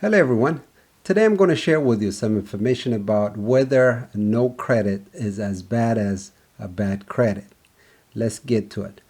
Hello everyone. Today I'm going to share with you some information about whether no credit is as bad as a bad credit. Let's get to it.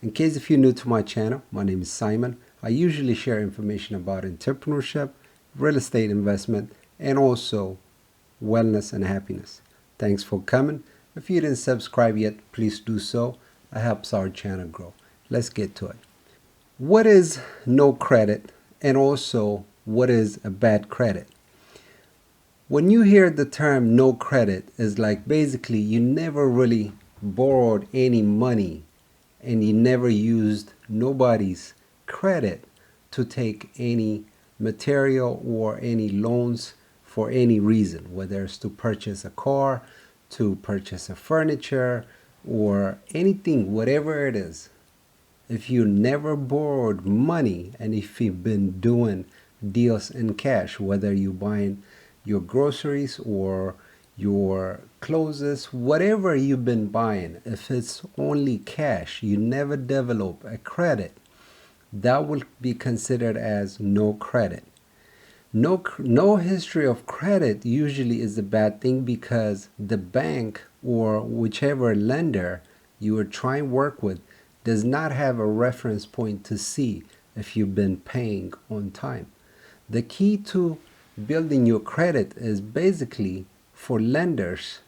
In case if you're new to my channel, my name is Simon. I usually share information about entrepreneurship, real estate investment, and also wellness and happiness. Thanks for coming. If you didn't subscribe yet, please do so. It helps our channel grow. Let's get to it. What is no credit, and also what is a bad credit? When you hear the term no credit, is like basically you never really borrowed any money and you never used nobody's credit to take any material or any loans for any reason, whether it's to purchase a car, to purchase a furniture, or anything, whatever it is. If you never borrowed money and if you've been doing deals in cash, whether you're buying your groceries or your clothes, whatever you've been buying, if it's only cash, you never develop a credit, that will be considered as no credit. No history of credit usually is a bad thing because the bank or whichever lender you are trying to work with does not have a reference point to see if you've been paying on time. The key to building your credit is basically for lenders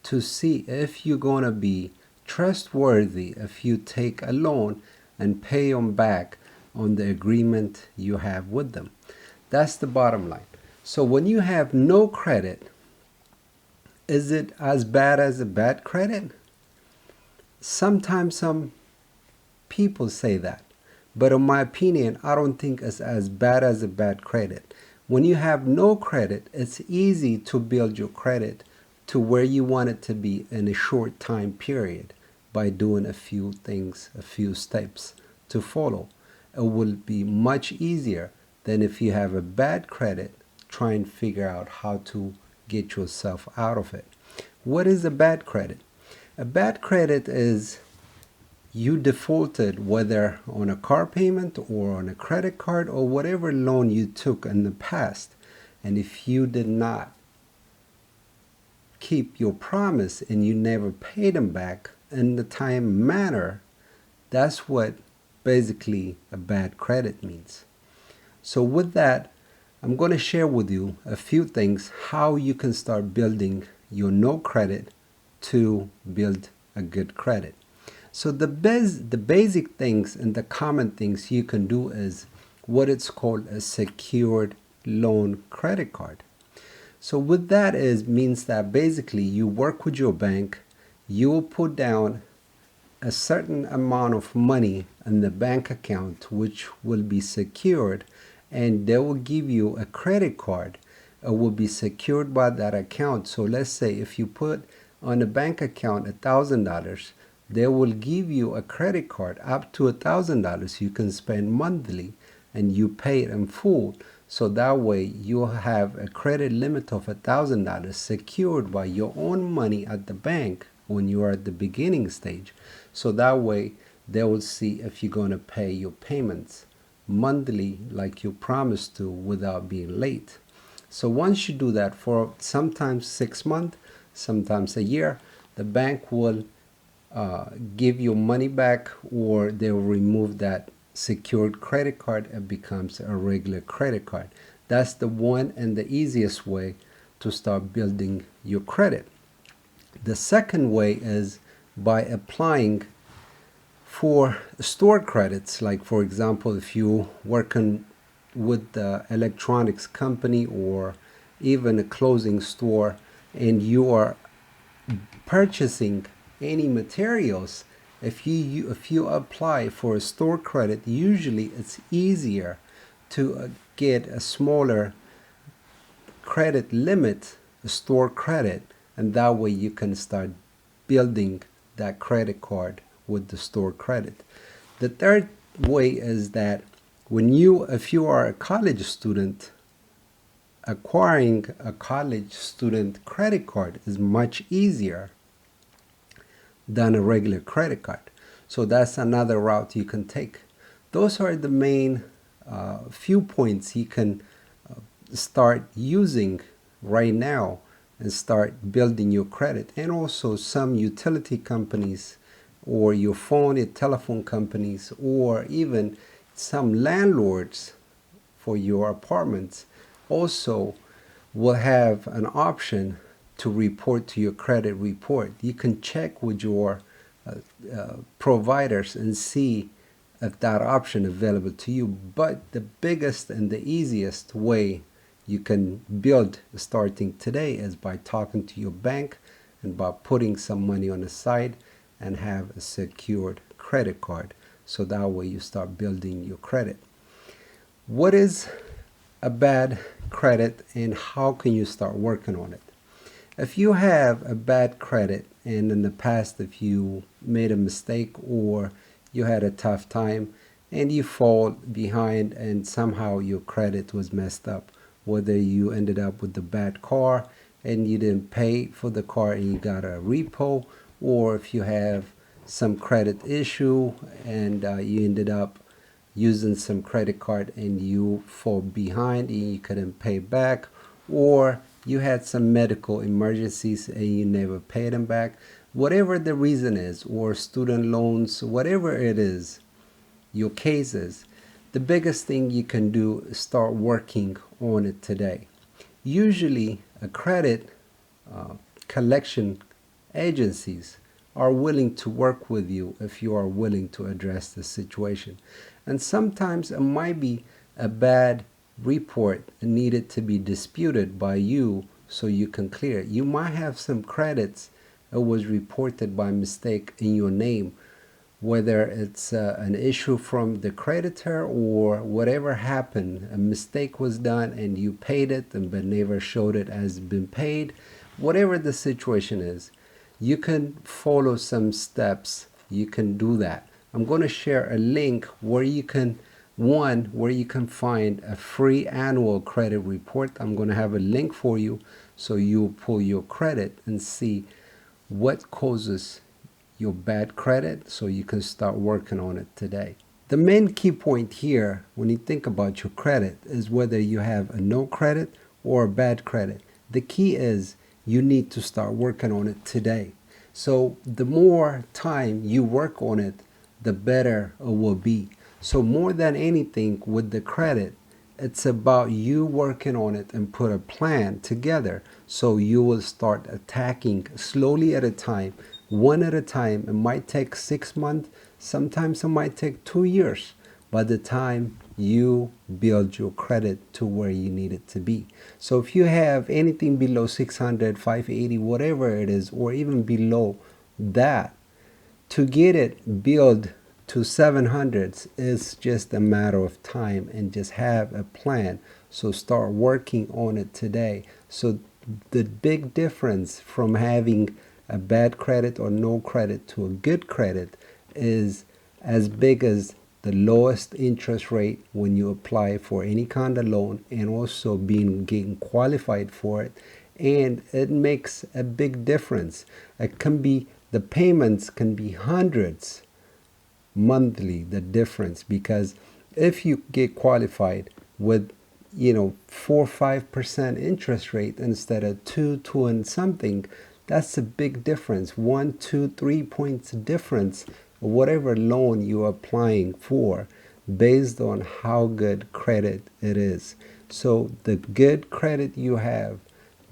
to see if you're going to be trustworthy if you take a loan and pay them back on the agreement you have with them. That's the bottom line. So when you have no credit, is it as bad as a bad credit? Sometimes some people say that, but in my opinion, I don't think it's as bad as a bad credit. When you have no credit, it's easy to build your credit to where you want it to be in a short time period by doing a few things, a few steps to follow. It will be much easier than if you have a bad credit, try and figure out how to get yourself out of it. What is a bad credit? A bad credit is you defaulted whether on a car payment or on a credit card or whatever loan you took in the past. And if you did not keep your promise and you never paid them back in the time manner, that's what basically a bad credit means. So with that, I'm going to share with you a few things how you can start building your no credit to build a good credit. So the basic things and the common things you can do is what it's called a secured loan credit card. So what that is means that basically you work with your bank, you will put down a certain amount of money in the bank account which will be secured, and they will give you a credit card. It will be secured by that account. So let's say if you put on a bank account $1,000, they will give you a credit card up to $1,000 you can spend monthly and you pay it in full. So that way you'll have a credit limit of $1,000 secured by your own money at the bank when you are at the beginning stage. So that way they will see if you're going to pay your payments monthly like you promised to without being late. So once you do that for sometimes 6 months, sometimes a year, the bank will give you money back, or they'll remove that secured credit card and becomes a regular credit card. That's the one and the easiest way to start building your credit. The second way is by applying for store credits. Like for example, if you working with the electronics company or even a clothing store and you are purchasing any materials, if you apply for a store credit, usually it's easier to get a smaller credit limit, a store credit, and that way you can start building that credit card with the store credit. The third way is that if you are a college student, acquiring a college student credit card is much easier than a regular credit card. So that's another route you can take. Those are the main few points you can start using right now and start building your credit. And also some utility companies or your phone and telephone companies or even some landlords for your apartments also will have an option to report to your credit report. You can check with your providers and see if that option is available to you. But the biggest and the easiest way you can build starting today is by talking to your bank and by putting some money on the side and have a secured credit card. So that way you start building your credit. What is a bad credit and how can you start working on it? If you have a bad credit and in the past if you made a mistake or you had a tough time and you fall behind and somehow your credit was messed up, whether you ended up with a bad car and you didn't pay for the car and you got a repo, or if you have some credit issue and you ended up using some credit card and you fall behind and you couldn't pay back, or you had some medical emergencies and you never paid them back, whatever the reason is, or student loans, whatever it is, your case is, the biggest thing you can do is start working on it today. Usually a credit collection agencies are willing to work with you if you are willing to address the situation. And sometimes it might be a bad report needed to be disputed by you so you can clear it. You might have some credits that was reported by mistake in your name, whether it's an issue from the creditor or whatever happened, a mistake was done and you paid it but never showed it as been paid. Whatever the situation is, you can follow some steps. You can do that. I'm going to share a link where you can find a free annual credit report. I'm going to have a link for you so you pull your credit and see what causes your bad credit so you can start working on it today. The main key point here when you think about your credit is whether you have a no credit or a bad credit. The key is you need to start working on it today. So the more time you work on it, the better it will be. So more than anything with the credit, it's about you working on it and put a plan together so you will start attacking slowly at a time, one at a time. It might take 6 months, sometimes it might take 2 years by the time you build your credit to where you need it to be. So if you have anything below 600, 580, whatever it is, or even below that, to get it built to 700s is just a matter of time, and just have a plan. So start working on it today. So the big difference from having a bad credit or no credit to a good credit is as big as the lowest interest rate when you apply for any kind of loan, and also getting qualified for it. And it makes a big difference. It can be, the payments can be hundreds monthly, the difference, because if you get qualified with 4 or 5% interest rate instead of 2 and something, that's a big difference. 1, 2, 3 points difference, whatever loan you're applying for, based on how good credit it is. So the good credit you have,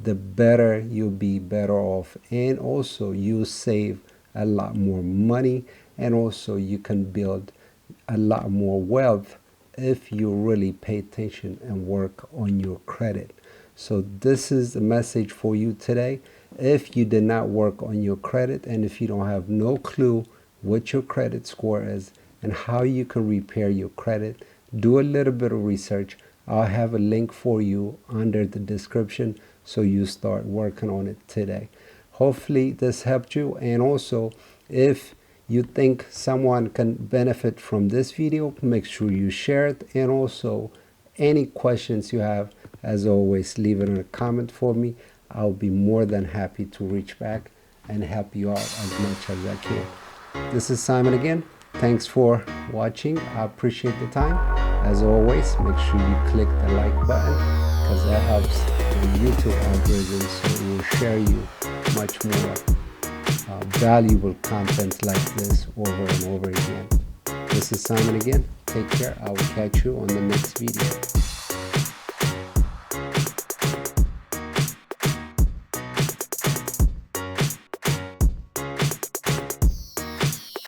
the better you'll be better off, and also you save a lot more money, and also you can build a lot more wealth if you really pay attention and work on your credit. So this is the message for you today. If you did not work on your credit, and if you don't have no clue what your credit score is and how you can repair your credit, do a little bit of research. I'll have a link for you under the description so you start working on it today. Hopefully this helped you, and also if you think someone can benefit from this video, make sure you share it. And also any questions you have, as always, leave it in a comment for me. I'll be more than happy to reach back and help you out as much as I can. This is Simon again. Thanks for watching. I appreciate the time. As always, make sure you click the like button because that helps the YouTube algorithm, so it will share you much more valuable content like this over and over again. This is Simon again. Take care. I will catch you on the next video.